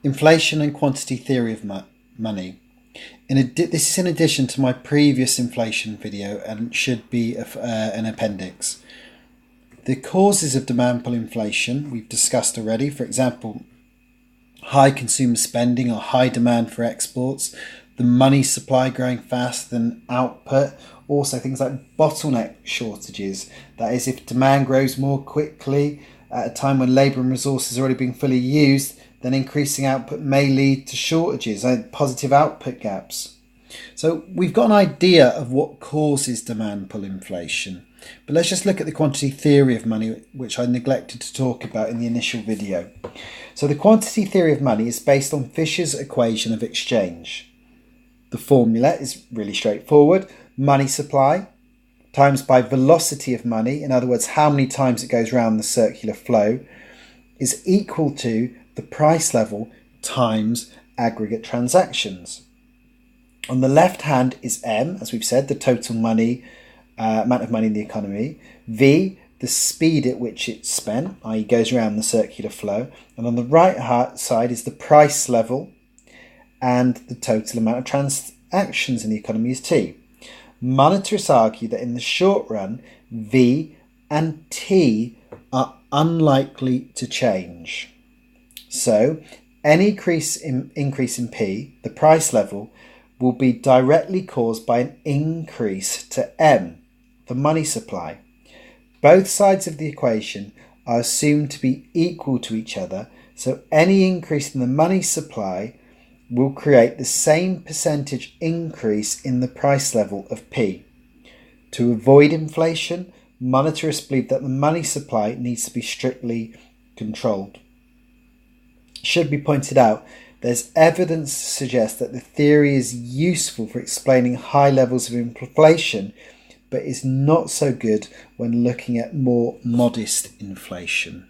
Inflation and quantity theory of money. This is in addition to my previous inflation video and should be an appendix. The causes of demand pull inflation we've discussed already. For example, high consumer spending or high demand for exports, the money supply growing faster than output, also things like bottleneck shortages. That is, if demand grows more quickly at a time when labour and resources are already being fully used, then increasing output may lead to shortages and positive output gaps. So we've got an idea of what causes demand pull inflation. But let's just look at the quantity theory of money, which I neglected to talk about in the initial video. So the quantity theory of money is based on Fisher's equation of exchange. The formula is really straightforward. Money supply times by velocity of money, in other words, how many times it goes around the circular flow, is equal to the price level times aggregate transactions. On the left hand is M, as we've said, the total money, amount of money in the economy. V, the speed at which it's spent, i.e. goes around the circular flow. And on the right side is the price level, and the total amount of transactions in the economy is T. Monetarists argue that in the short run, V and T are unlikely to change. So any increase in P, the price level, will be directly caused by an increase to M, the money supply. Both sides of the equation are assumed to be equal to each other, so any increase in the money supply will create the same percentage increase in the price level of P. To avoid inflation, monetarists believe that the money supply needs to be strictly controlled. It should be pointed out, there's evidence to suggest that the theory is useful for explaining high levels of inflation, but is not so good when looking at more modest inflation.